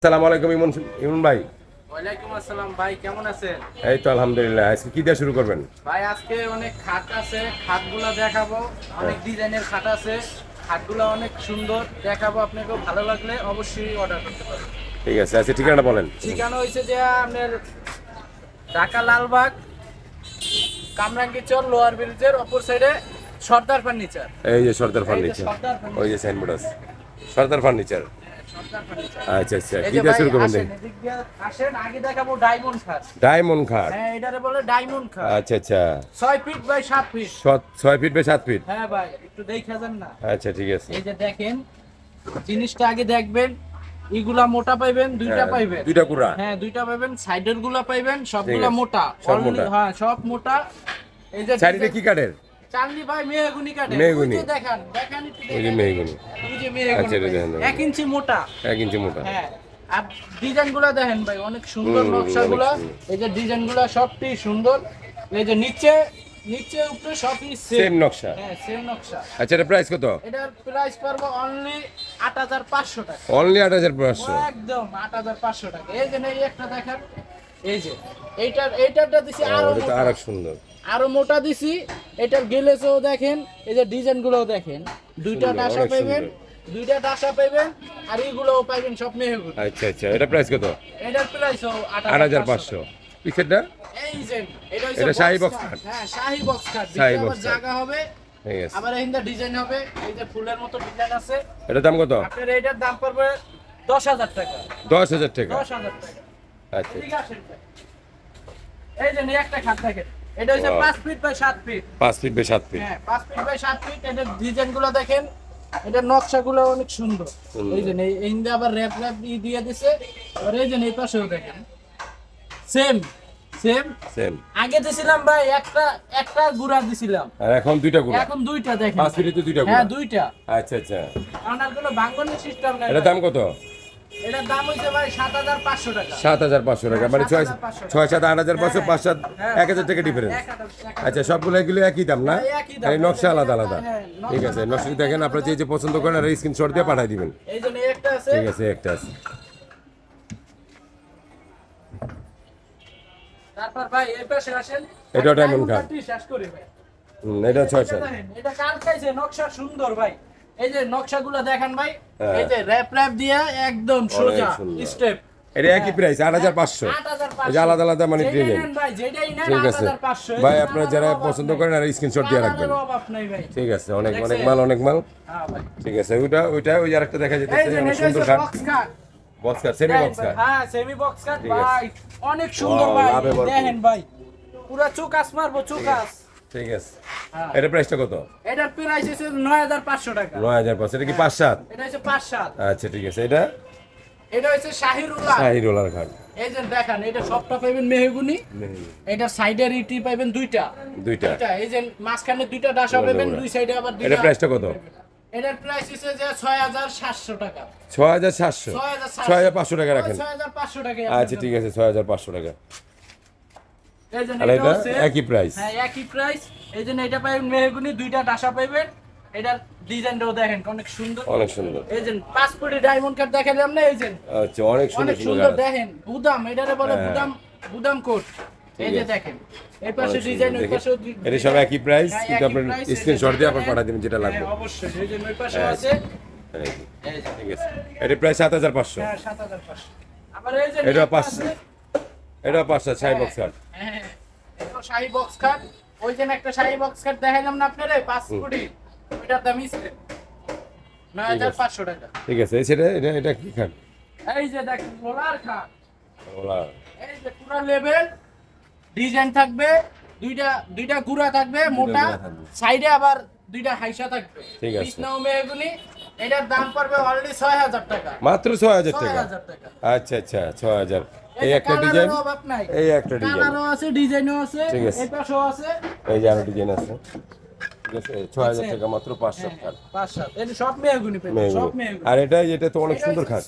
আসসালামু আলাইকুম ইমন ইমন ভাই। ওয়ালাইকুম আসসালাম ভাই, কেমন আছেন? এই তো আলহামদুলিল্লাহ। আজকে কি দিয়ে শুরু করবেন? ভাই আজকে অনেক খাট আছে, খাটগুলো দেখাবো। অনেক ডিজাইনের খাট আছে, খাটগুলো অনেক সুন্দর দেখাবো। আপনাকে ভালো লাগলে অবশ্যই অর্ডার করতে পারেন। ঠিক আছে, আজকে ঠিকানাটা বলেন। ঠিকানা হয়েছে যে আপনার ঢাকা লালবাগ কামরাঙ্গীরচর লোয়ার ব্রিজের অপর সাইডে সর্দার ফার্নিচার। এই যে সর্দার ফার্নিচার, ওই যে সাইনবোর্ড আছে সর্দার ফার্নিচার। আচ্ছা আচ্ছা, কি দিয়ে শুরু করবেন? আসেন, আগে দেখাবো ডায়মন্ড খাট। ডায়মন্ড খাট? হ্যাঁ, এটারে বলে ডায়মন্ড খাট। আচ্ছা আচ্ছা, 6 feet by 7 feet. 6 feet by 7 feet. হ্যাঁ ভাই, একটু দেখে যান না। আচ্ছা ঠিক আছে। এই যে দেখেন, জিনিসটা আগে দেখবেন। এগুলা মোটা পাইবেন, দুইটা পাইবেন। দুইটা পুরা? হ্যাঁ, দুইটা পাইবেন। সাইডের গুলা পাইবেন, সবগুলা মোটা। সব মোটা? হ্যাঁ, সব মোটা। এই যে সাইডে কি কাঠের? চাঁদনি ভাই মেহগুনি কাটে। মেহগনি? দেখেন দেখেন একটু ওই যে দেখেন। মেহগনি। ওই যে মেহগুনি। আচ্ছা, এটা দেখেন। 1 ইঞ্চি মোটা। 1 ইঞ্চি মোটা। হ্যাঁ, আর ডিজাইনগুলো দেখেন ভাই, অনেক সুন্দর নকশাগুলো। এই যে ডিজাইনগুলো সবটি সুন্দর। এই যে নিচে নিচে উপরে সবই সেম নকশা? হ্যাঁ, সেম নকশা। আচ্ছা, এটা প্রাইস কত? এটার প্রাইস পড়বে অনলি 8500 টাকা। অনলি 8500? একদম 8500 টাকা। এই যে এই একটা দেখেন, এই যে এইটারটা দিছি আরো এটা তো মোটা। আরেক সুন্দর, আরো মোটা দিছি। এটার গেলেসও দেখেন, এই যে ডিজাইনগুলোও দেখেন। দুইটা সুন্দর, ডাসা অনেক পাইবেন, সুন্দর। দুইটা ডাসা পাইবেন, আর এইগুলোও পাইবেন সব মেহগুনি। আচ্ছা আচ্ছা, এটা প্রাইস কত? এটার প্রাইসও 8500। পিছেরটা? এই যে এটা হইছে এটা শাহী বক্স বক্স কাট। কাট? হ্যাঁ, শাহী বক্স কাট। শাহী ভিতরে বক্স আবার কাট। জায়গা হবে, ঠিক আছে। আবার এইটা ডিজাইন হবে। এই যে ফুলের মতো ডিজাইন আছে। এটার দাম কত? আপনার এইটার দাম পড়বে 10000 টাকা। 10000 টাকা? 10000 টাকা। আচ্ছা, ঠিক আছে। এই যে একটা খাট দেখেন, এটা হচ্ছে Wow. 5 feet by 7 feet. 5 feet by 7 feet. হ্যাঁ, 5 ফিট বাই 7 ফিট। এটার ডিজাইনগুলো দেখেন, এটার নকশাগুলো অনেক সুন্দর। সুন্দর। এই যে এই যে আবার র‍্যাপ দিয়ে দিয়েছে। আর এই যে এই পাশেও দেখেন, সেম সেম সেম। আগে দিছিলাম ভাই একটা গুড়া দিছিলাম, আর এখন দুইটা গুড়া? এখন দুইটা দেখেন। 5 ফিটে তো দুইটা গুড়া? হ্যাঁ, দুইটা। আচ্ছা আচ্ছা, আর কোনো ভাঙনের সিস্টেম নাই। এটার দাম কত? এটার দাম হইছে ভাই 7500 টাকা। 7500 টাকা, মানে 6 7 8500, 5 7 হ্যাঁ, 1000 টাকা ডিফারেন্স। 1000 আচ্ছা, সবগুলো এগুলো একই দাম না? হ্যাঁ, একই দাম। এই নকশা আলাদা আলাদা? হ্যাঁ, ঠিক আছে, নকশা দেখেন আপনারা যে যে পছন্দ করেন আর স্ক্রিনশট দিয়ে পাঠিয়ে দিবেন। এই যে একটা আছে। ঠিক আছে, একটা আছে। তারপর ভাই এই পাশে আসেন। এটা ডায়মন্ড কাট? শেষ করি ভাই। এটা 6 7। দেখেন, এটা কাল খাইছে, নকশা সুন্দর ভাই। এই যে নকশাগুলো দেখেন ভাই। হ্যাঁ। এই যে র‍্যাপ দিয়ে একদম সোজা সুন্দর। স্টেপ। এটা একই প্রাইস 8500? 8500। এই যে আলাদা আলাদা মানে যেটাই ডিজাইন? নেন ভাই, যেটাই নেন ঠিক আছে 8500। ভাই, আপনারা যারা পছন্দ করেন আর স্ক্রিনশট দিয়ে রাখবেন। কালারেরও অভাব নাই ভাই। ঠিক আছে, অনেক অনেক মাল, অনেক মাল। হ্যাঁ ভাই। ঠিক আছে, ওইটা ওই যে আরেকটা দেখা এই যেতেছে, যে অনেক এটা সুন্দর হচ্ছে cut. Box cut. Box cut, semi box cut? হ্যাঁ, সেমি বক্স কাট ঠিক আছে। ভাই। অনেক সুন্দর Wow, ভাই। লাভে ভরপুর। দেখেন ভাই, পুরো চোকাস মারবো, চোকাস। ঠিক আছে। হ্যাঁ। এটা প্রাইসটা কত? এটার প্রাইস হচ্ছে 9500 টাকা। 9500? এটা কি 5 7? এটা হচ্ছে 5 7। আচ্ছা ঠিক আছে। এটা এটা হচ্ছে শাহিরুল্লাহ। শাহী রোলার কাট? এই যে দেখেন, এটা সবটা পাইবেন মেহগুনি। এটার সাইডের ইটি পাইবেন দুইটা। দুইটা? এই যে মাঝখানে দুইটা ডাসা পাইবেন, দুই সাইডে আবার দুইটা। এটা প্রাইসটা কত? এটার প্রাইস হচ্ছে যে 6700 টাকা। 6700? 6500 টাকা রাখেন। 6500 টাকা। আচ্ছা ঠিক আছে, 6500 টাকা। এই যে আর এটা একই প্রাইস? হ্যাঁ, একই প্রাইস। এই যে এটা পাইবেন মেহগুনি, দুইটা ডাসা পাইবেন। এটার ডিজাইনটাও দেখেন অনেক সুন্দর। অনেক সুন্দর। এই যে 5 ফুটি ডায়মন্ড কাট দেখালাম না, এই যে আচ্ছা, অনেক সুন্দর অনেক সুন্দর সুন্দর কাট। দেখেন। বুদাম, এটারে বলে হ্যাঁ। বুদাম কোট। এই যে আছে। দেখেন, এই পাশে অনেক সুন্দর, ডিজাইন, ওই দেখেন। পাশেও এটা সব একই প্রাইস, হ্যাঁ, কিন্তু একই আপনার price, এই যে স্ক্রিনশট দিয়ে আপনার দেখেন। পাঠিয়ে দিবেন যেটা লাগবে। হ্যাঁ, অবশ্যই। এই যে ওই পাশে হ্যাঁ। আছে। এই যে, এই যে ঠিক আছে। এটা প্রাইস 7500? হ্যাঁ, 7500। আবার এই যে এটা একটা 500? আছে। এটা 500 শাহী বক্স কাট? হ্যাঁ, এটা শাহী বক্স কাট। ওই যে একটা শাহী বক্স কাট দেখাইলাম না আপনারে 5 ফুটি, ওইটার দাম ইসে 9500 টাকা। ঠিক আছে। সেটা এটা কি কাট? এই যে দেখেন রোলার খাট। ওলা? এই যে পুরো লেভেল ডিজাইন থাকবে, দুইটা গুড়া থাকবে মোটা, গুড়া থাকবে। সাইডে আবার দুইটা হাইসা থাকবে। ঠিক আছে। কৃষ্ণাও মেহগুনি। এটার দাম পড়বে অলরেডি 6000 টাকা। মাত্র 6000 টাকা? 6000 টাকা। আচ্ছা আচ্ছা, 6000। এই যে একটা কালারেরও ডিজাইন, অভাব নাই। এই একটা ডিজাইন, কালারও আছে, ডিজাইনও আছে, ঠিক আছে। এই পাশেও আছে। এই যে আরো ডিজাইন আছে। ঠিক আছে, 6000 টাকা মাত্র 500 কাট। 5-7 এটা সব মেহগুনি পেয়ে, মেহগনি। সব মেহগুনি। আর এটা তো অনেক সুন্দর খাট।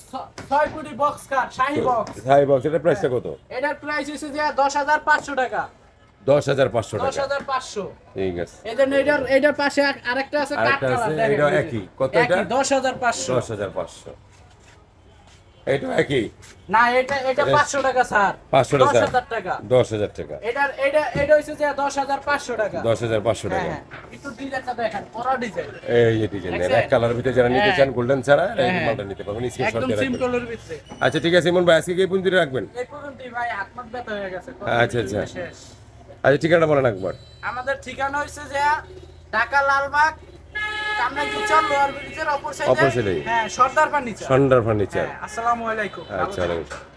6 ফুটি বক্স কাট, শাহী বক্স। শাহী বক্স, এটা প্রাইসটা কত? এটার প্রাইস হচ্ছে যে 10500 টাকা। 10500 টাকা? 10500। ঠিক আছে। এই যে এটার পাশে আরেকটা আছে কাট আরেকটা আছে, কালার, দেখেন। এটাও একই। কত এটা? 10500। 10500। এটা একই না এটা 500 টাকা স্যার 500 টাকা 10,000 টাকা 10,000 টাকা এটা হইছে যে 10,500 টাকা 10,500 টাকা হ্যাঁ একটু ডিজাইনটা দেখেন পরা ডিজাইন এই যে ডিজাইন এক কালারের ভিতরে যারা নিতে চান গোল্ডেন ছাড়া এই মালটা নিতে পারবেন স্ক্রিনশট একদম দিয়ে রাখবেন সিম্পলের ভিতরে আচ্ছা ঠিক আছে ইমন ভাই আজকে কি এই পর্যন্ত রাখবেন এই পর্যন্তই ভাই হাত মাত ব্যথা হয়ে গেছে আচ্ছা, আচ্ছা। শেষ। আচ্ছা ঠিকানা বলেন একবার আমাদের ঠিকানা হইছে যে ঢাকা লালবাগ কামরাঙ্গীরচর লোয়ার ব্রিজের অপর অপর সাইডে side এ। হ্যাঁ সর্দার ফার্নিচার সন্ডার ফার্নিচার হ্যাঁ আসসালামু আলাইকুম ভালো আচ্ছা থাকবেন। আলাইকুম।